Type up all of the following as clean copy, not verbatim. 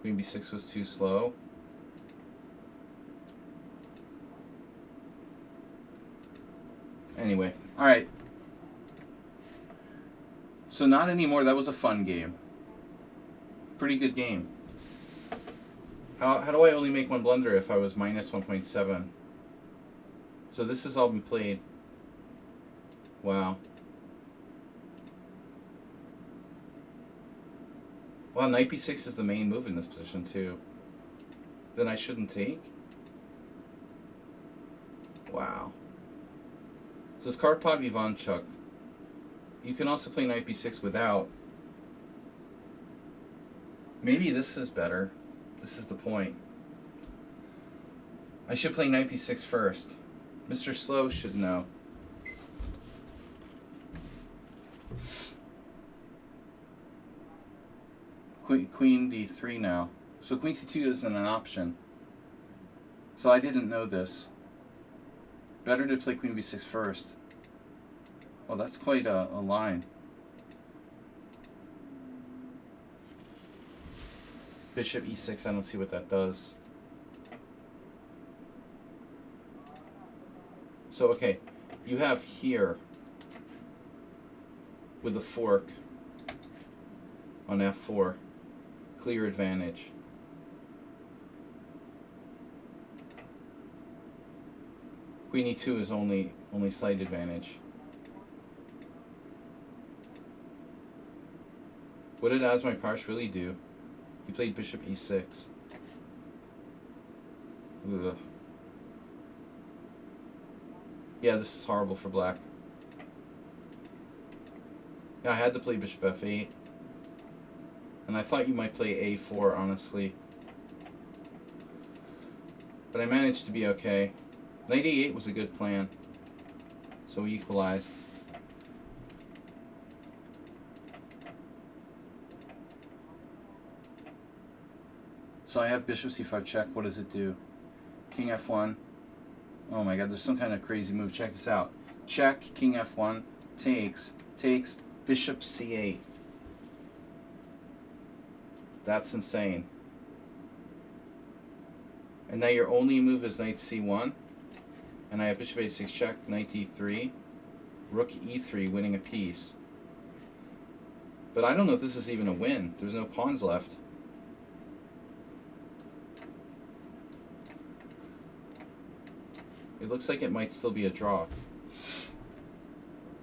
Queen b6 was too slow. Anyway, alright. So not anymore. That was a fun game. Pretty good game. How do I only make one blunder if I was minus 1.7? So this has all been played. Wow. Wow, knight b6 is the main move in this position too. Then I shouldn't take? Wow. So it's Karpov Ivanchuk. You can also play knight b6 without. Maybe this is better. This is the point. I should play knight b6 first. Mr. Slow should know. Queen d3 now. So queen c2 isn't an option. So I didn't know this. Better to play queen b6 first. Well, that's quite a line. Bishop e6, I don't see what that does. So, okay, you have here with a fork on f4, clear advantage. Queen e2 is only slight advantage. What did Asmai Parsh really do? He played bishop e6. Ugh. Yeah, this is horrible for black. Yeah, I had to play bishop f8. And I thought you might play a4, honestly. But I managed to be okay. Knight e8 was a good plan. So we equalized. So I have bishop c5 check. What does it do? King f1. Oh my god, there's some kind of crazy move. Check this out. Check, king f1, takes, bishop c8. That's insane. And now your only move is knight c1. And I have bishop a6 check, knight e3, rook e3, winning a piece. But I don't know if this is even a win. There's no pawns left. It looks like it might still be a draw.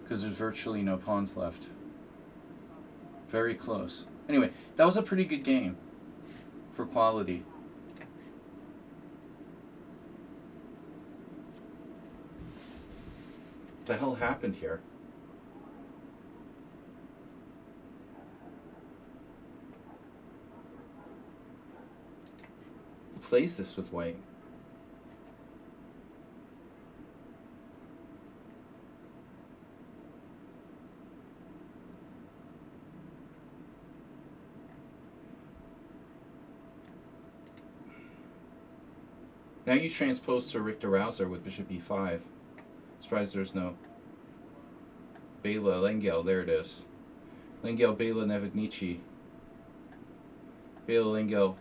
Because there's virtually no pawns left. Very close. Anyway, that was a pretty good game for quality. What the hell happened here? Who plays this with white? Now you transpose to Richter Rauser with bishop e5. Surprised there's no Bela Lengel. There it is. Lengel Bela Nevednici. Bela Lengel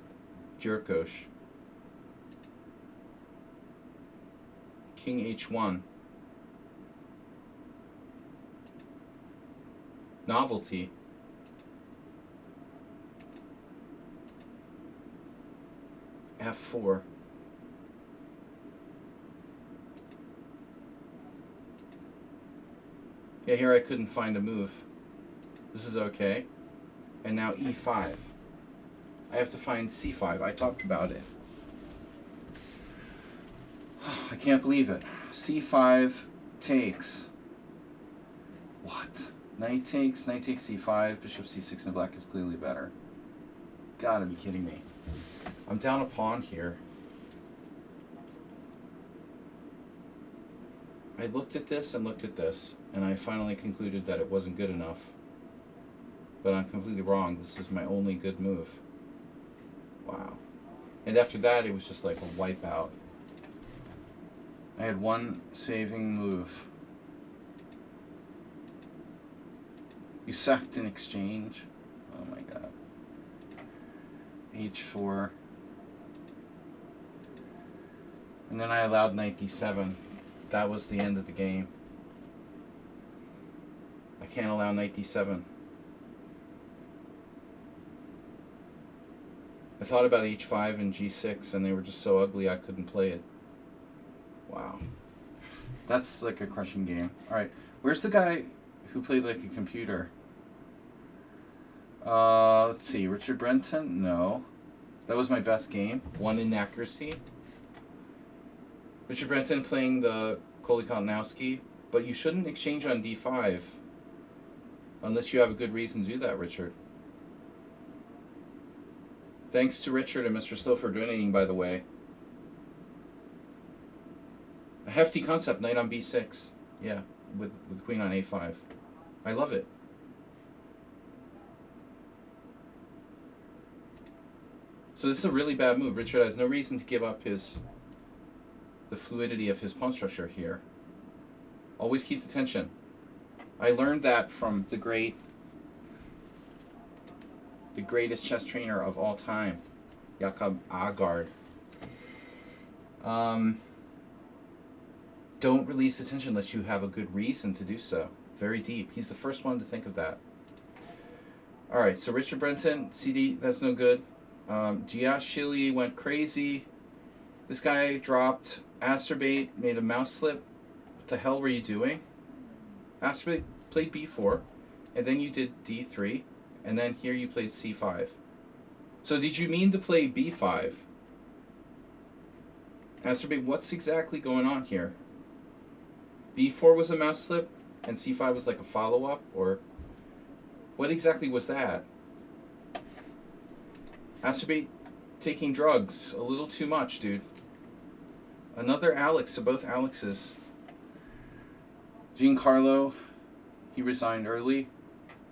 Djurkosh. King h1. Novelty. f4. Yeah, here I couldn't find a move. This is okay. And now e5. I have to find c5. I talked about it. I can't believe it. c5 takes. What? Knight takes c5, bishop c6 and black is clearly better. Gotta be kidding me. I'm down a pawn here. I looked at this and looked at this, and I finally concluded that it wasn't good enough. But I'm completely wrong. This is my only good move. Wow. And after that, it was just like a wipeout. I had one saving move. You sacked in exchange? Oh my god. h4. And then I allowed knight d7. That was the end of the game. I can't allow knight d7. I thought about h5 and g6, and they were just so ugly I couldn't play it. Wow. That's like a crushing game. Alright, where's the guy who played like a computer? Let's see, Richard Brenton? No. That was my best game. 1 inaccuracy. Richard Brenton playing the Kolikownowski, but you shouldn't exchange on d5 unless you have a good reason to do that, Richard. Thanks to Richard and Mr. Stowe for donating, by the way. A hefty concept, knight on b6. Yeah, with queen on a5. I love it. So this is a really bad move. Richard has no reason to give up the fluidity of his pawn structure here. Always keep the tension. I learned that from the greatest chess trainer of all time, Jakob Agard. Don't release the tension unless you have a good reason to do so. Very deep. He's the first one to think of that. Alright, so Richard Brenton, CD, that's no good. Giashili went crazy. This guy dropped Asterbate, made a mouse slip. What the hell were you doing? Asterbate played b4, and then you did d3, and then here you played c5. So did you mean to play b5? Asterbate, what's exactly going on here? b4 was a mouse slip, and c5 was like a follow-up, or what exactly was that? Asterbate taking drugs a little too much, dude. Another Alex, so both Alexes. Giancarlo, he resigned early.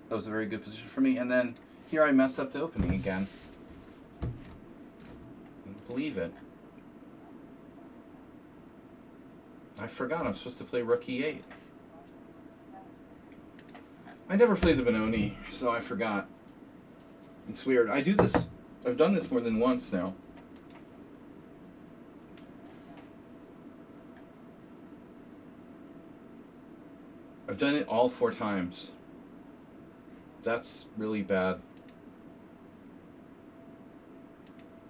That was a very good position for me. And then here I messed up the opening again. Can't believe it. I forgot I'm supposed to play rook e8. I never played the Benoni, so I forgot. It's weird. I do this. I've done this more than once now. I've done it all 4 times. That's really bad.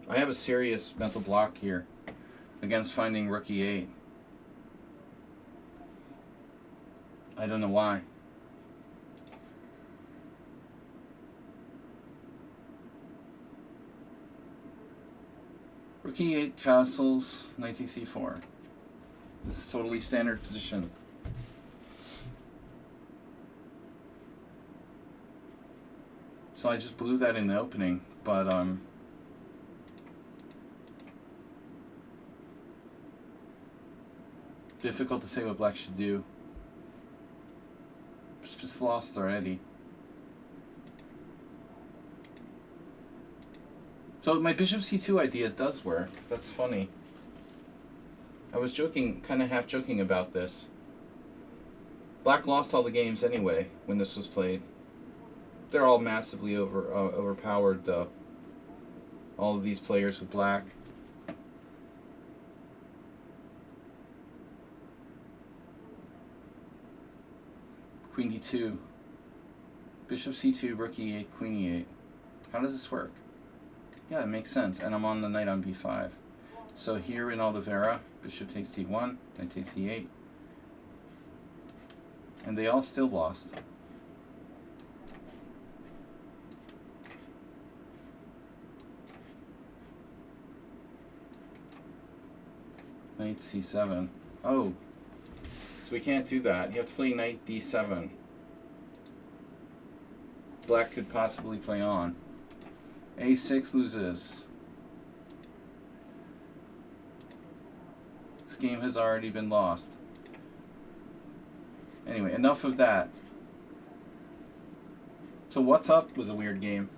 I have a serious mental block here against finding rook e8. I don't know why. Rook e8 castles, knight takes c4. This is totally standard position. So I just blew that in the opening, but difficult to say what black should do. Just lost already. So my bishop c2 idea does work. That's funny. I was joking, kind of half joking about this. Black lost all the games anyway when this was played. They're all massively overpowered, though. All of these players with black. Queen d2. Bishop c2, rook e8, queen e8. How does this work? Yeah, it makes sense. And I'm on the knight on b5. So here in Oliveira, bishop takes d1, knight takes e8. And they all still lost. Knight c7. Oh. So we can't do that. You have to play knight d7. Black could possibly play on. a6 loses. This game has already been lost. Anyway, enough of that. So what's up was a weird game.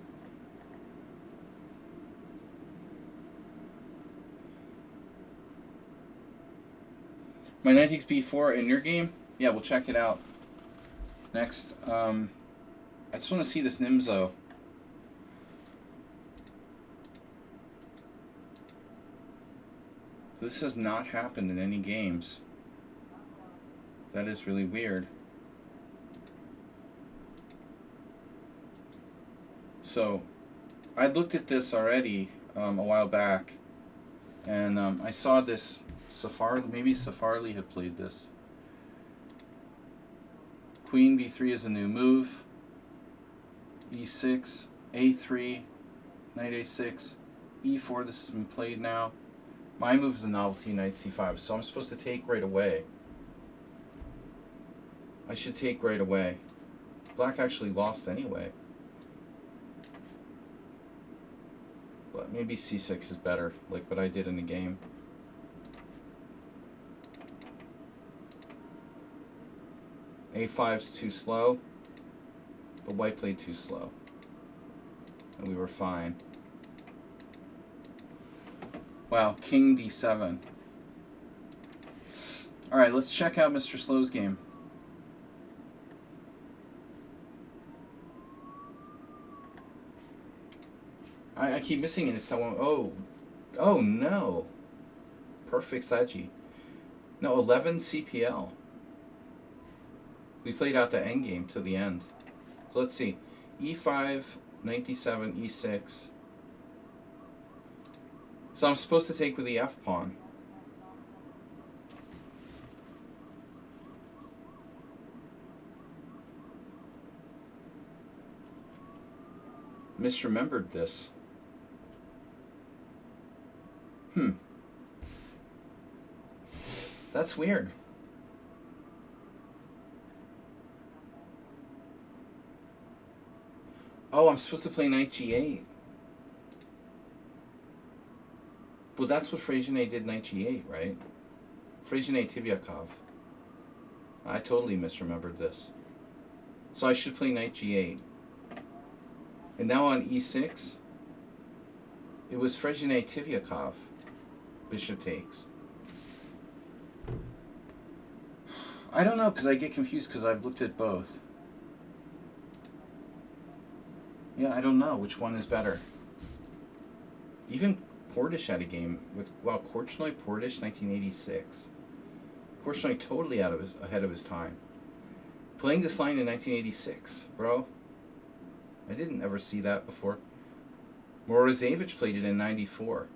My knight takes b4 in your game? Yeah, we'll check it out. Next, I just want to see this Nimzo. This has not happened in any games. That is really weird. So, I looked at this already a while back, and I saw this. Maybe Safarli had played this. Queen b3 is a new move. e6, a3, knight a6, e4. This has been played now. My move is a novelty, knight c5. So I'm supposed to take right away. I should take right away. Black actually lost anyway. But maybe c6 is better, like what I did in the game. a5's too slow, but white played too slow. And we were fine. Wow, king d7. Alright, let's check out Mr. Slow's game. I keep missing it. It's that one. Oh no. Perfect strategy. No, 11 CPL. We played out the endgame to the end. So let's see. e5, knight d7, e6. So I'm supposed to take with the f pawn. Misremembered this. That's weird. Oh, I'm supposed to play knight g8. Well, that's what Freycinet did, knight g8, right? Freycinet Tivyakov. I totally misremembered this. So I should play knight g8. And now on e6, it was Freycinet Tivyakov. Bishop takes. I don't know, because I get confused because I've looked at both. Yeah, I don't know which one is better. Even Portish had a game with, well, Korchnoi Portish 1986. Korchnoi totally ahead of his time. Playing this line in 1986, bro. I didn't ever see that before. Morozevich played it in 94.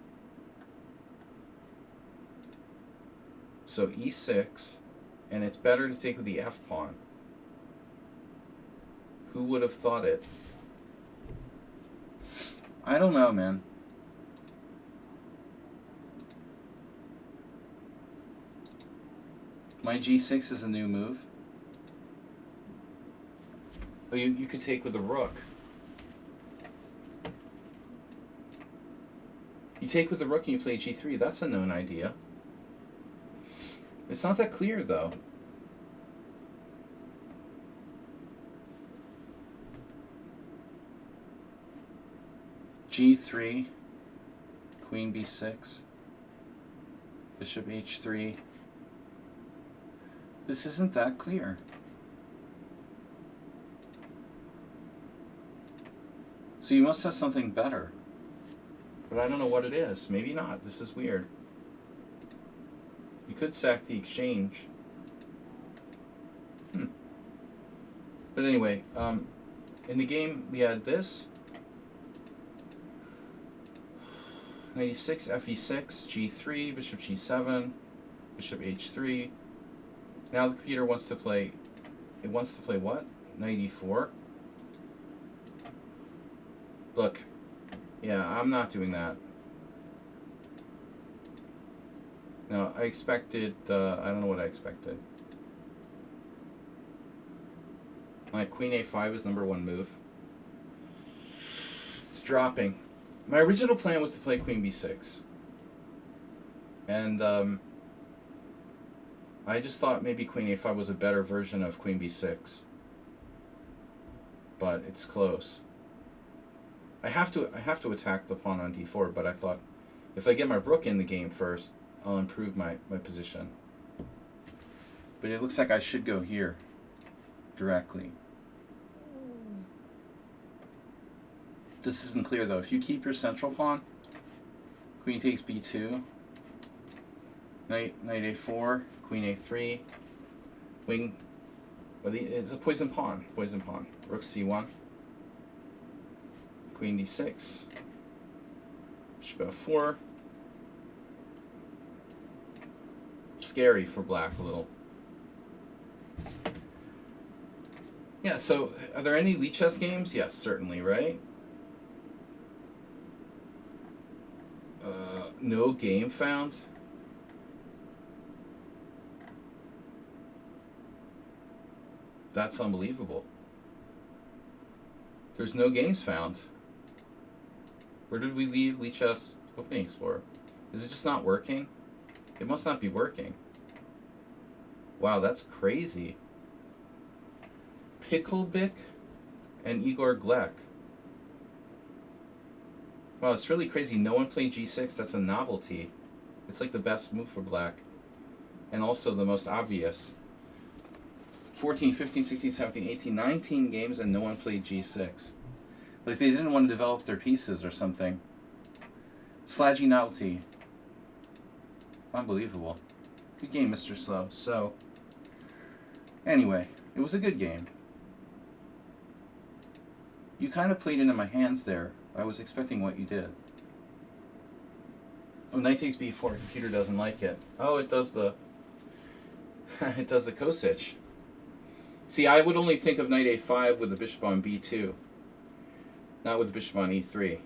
So e6, and it's better to take with the f pawn. Who would have thought it? I don't know, man. My g6 is a new move. Oh, you could take with the rook. You take with the rook and you play g3. That's a known idea. It's not that clear, though. g3, queen b6, bishop h3. This isn't that clear. So you must have something better. But I don't know what it is. Maybe not. This is weird. You could sack the exchange. But anyway, in the game we had this. 96, fe6, g3, bishop g7, bishop h3. Now the computer wants to play, it wants to play what? Knight e4. Look, yeah, I'm not doing that. No, I expected, I don't know what I expected. My queen a5 is number one move. It's dropping. My original plan was to play queen b6. And I just thought maybe queen a5 was a better version of queen b6. But it's close. I have to attack the pawn on d4, but I thought if I get my rook in the game first, I'll improve my position. But it looks like I should go here directly. This isn't clear though. If you keep your central pawn, queen takes b2, Knight a4, queen a3, wing. It's a poison pawn. Poison pawn. Rook c1, queen d6, bishop f4. Scary for black a little. Yeah, so are there any lichess games? Yes, certainly, right? No game found. That's unbelievable. There's no games found. Where did we leave lichess Opening Explorer? Is it just not working? It must not be working. Wow, that's crazy. Picklebick and Igor Glek. Wow, it's really crazy. No one played g6. That's a novelty. It's like the best move for black. And also the most obvious. 14, 15, 16, 17, 18, 19 games and no one played g6. Like they didn't want to develop their pieces or something. Slaggy novelty. Unbelievable. Good game, Mr. Slow. So, anyway, it was a good game. You kind of played into my hands there. I was expecting what you did. Oh, knight takes b4. Computer doesn't like it. Oh, it does the... it does the Kosich. See, I would only think of knight a5 with the bishop on b2. Not with the bishop on e3.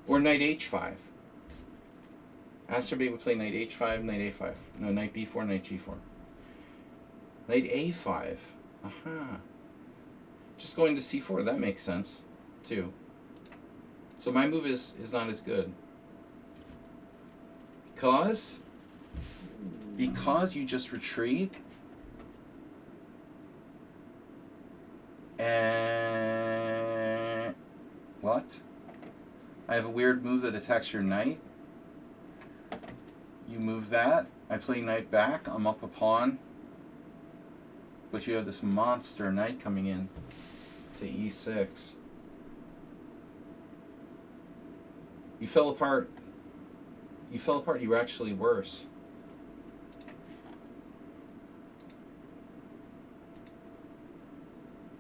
Or knight h5. Asterbait would play knight h5, knight a5. No, knight b4, knight g4. Knight a5. Aha. Just going to c4, that makes sense, too. So my move is not as good. Because you just retreat. And... what? I have a weird move that attacks your knight. You move that. I play knight back. I'm up a pawn. But you have this monster knight coming in to e6. You fell apart. You fell apart. You were actually worse.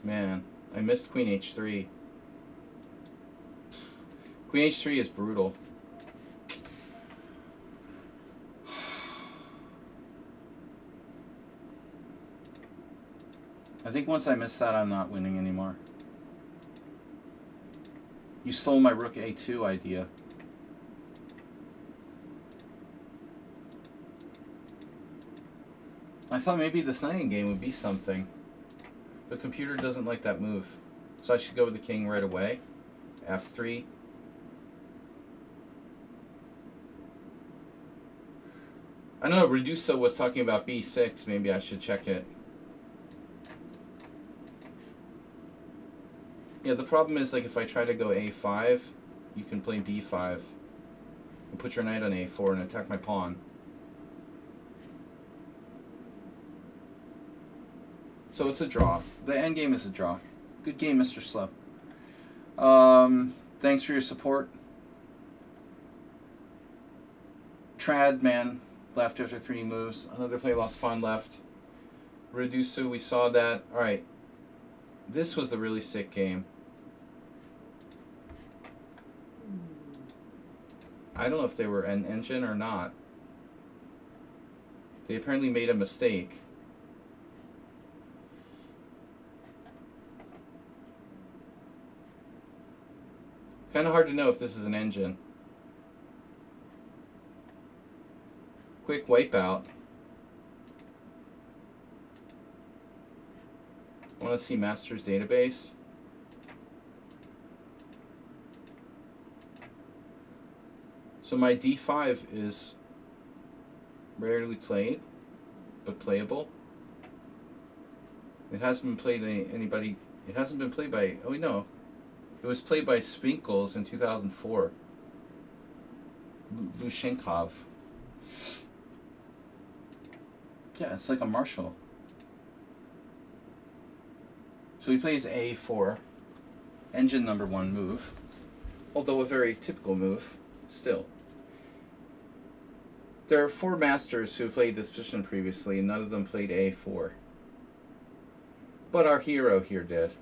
Man, I missed queen h3. Queen h3 is brutal. I think once I miss that, I'm not winning anymore. You stole my rook a2 idea. I thought maybe this knighting game would be something. The computer doesn't like that move. So I should go with the king right away. f3. I don't know, Reduso was talking about b6. Maybe I should check it. Yeah, the problem is, like, if I try to go a5, you can play b5 and put your knight on a4 and attack my pawn. So it's a draw. The endgame is a draw. Good game, Mr. Slow. Thanks for your support. Trad, man, left after 3 moves. Another play lost pawn left. Redusu, we saw that. Alright. This was the really sick game. I don't know if they were an engine or not. They apparently made a mistake. Kind of hard to know if this is an engine. Quick wipeout. I want to see Master's database. So my d5 is rarely played, but playable. It hasn't been played by anybody. It hasn't been played by. Oh no, it was played by Spinkles in 2004. Lushenkov. Yeah, it's like a marshal. So he plays a4, engine number 1 move, although a very typical move. still. There are 4 masters who played this position previously, and none of them played a4. But our hero here did.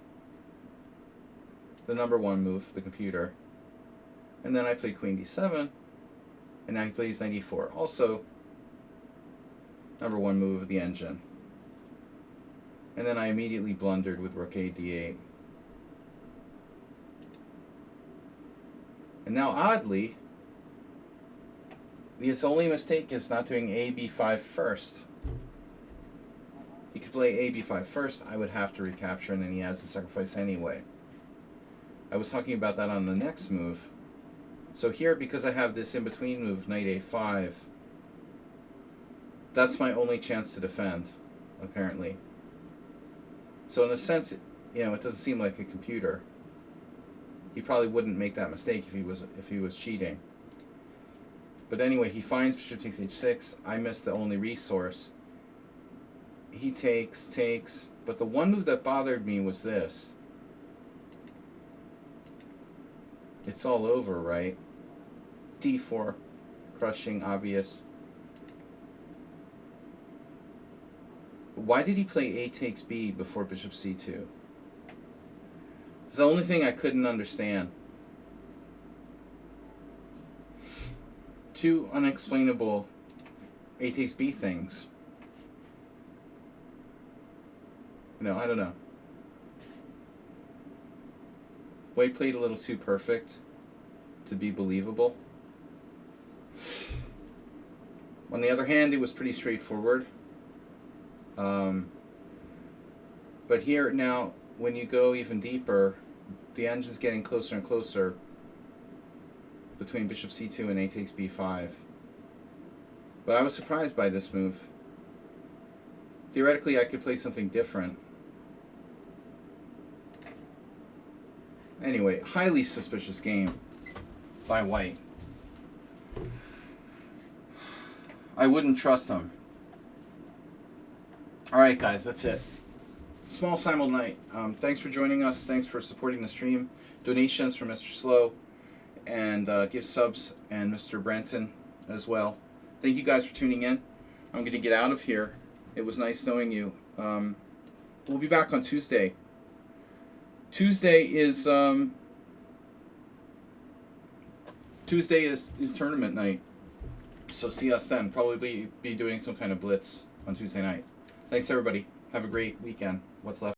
The number 1 move, the computer. And then I played queen d7, and now he plays knight e4. Also, number 1 move of the engine. And then I immediately blundered with rook a d8. And now, oddly, his only mistake is not doing a b5 first. He could play a b5 first, I would have to recapture, and then he has to sacrifice anyway. I was talking about that on the next move. So here, because I have this in-between move, knight a5, that's my only chance to defend, apparently. So in a sense, it doesn't seem like a computer. He probably wouldn't make that mistake if he was cheating. But anyway, he finds bishop takes h6. I missed the only resource. He takes, but the one move that bothered me was this. It's all over, right? d4, crushing, obvious. Why did he play a takes b before bishop c2? It's the only thing I couldn't understand. 2 unexplainable a takes b things. I don't know. White played a little too perfect to be believable. On the other hand, it was pretty straightforward. But here now, when you go even deeper, the engine's getting closer and closer between bishop c2 and a takes b5. But I was surprised by this move. Theoretically, I could play something different. Anyway, highly suspicious game by white. I wouldn't trust him. Alright guys, that's it. Small Simul night. Thanks for joining us. Thanks for supporting the stream. Donations from Mr. Slow and gift subs and Mr. Brenton as well. Thank you guys for tuning in. I'm going to get out of here. It was nice knowing you. We'll be back on Tuesday. Tuesday is tournament night. So see us then. Probably be doing some kind of blitz on Tuesday night. Thanks everybody. Have a great weekend. What's left?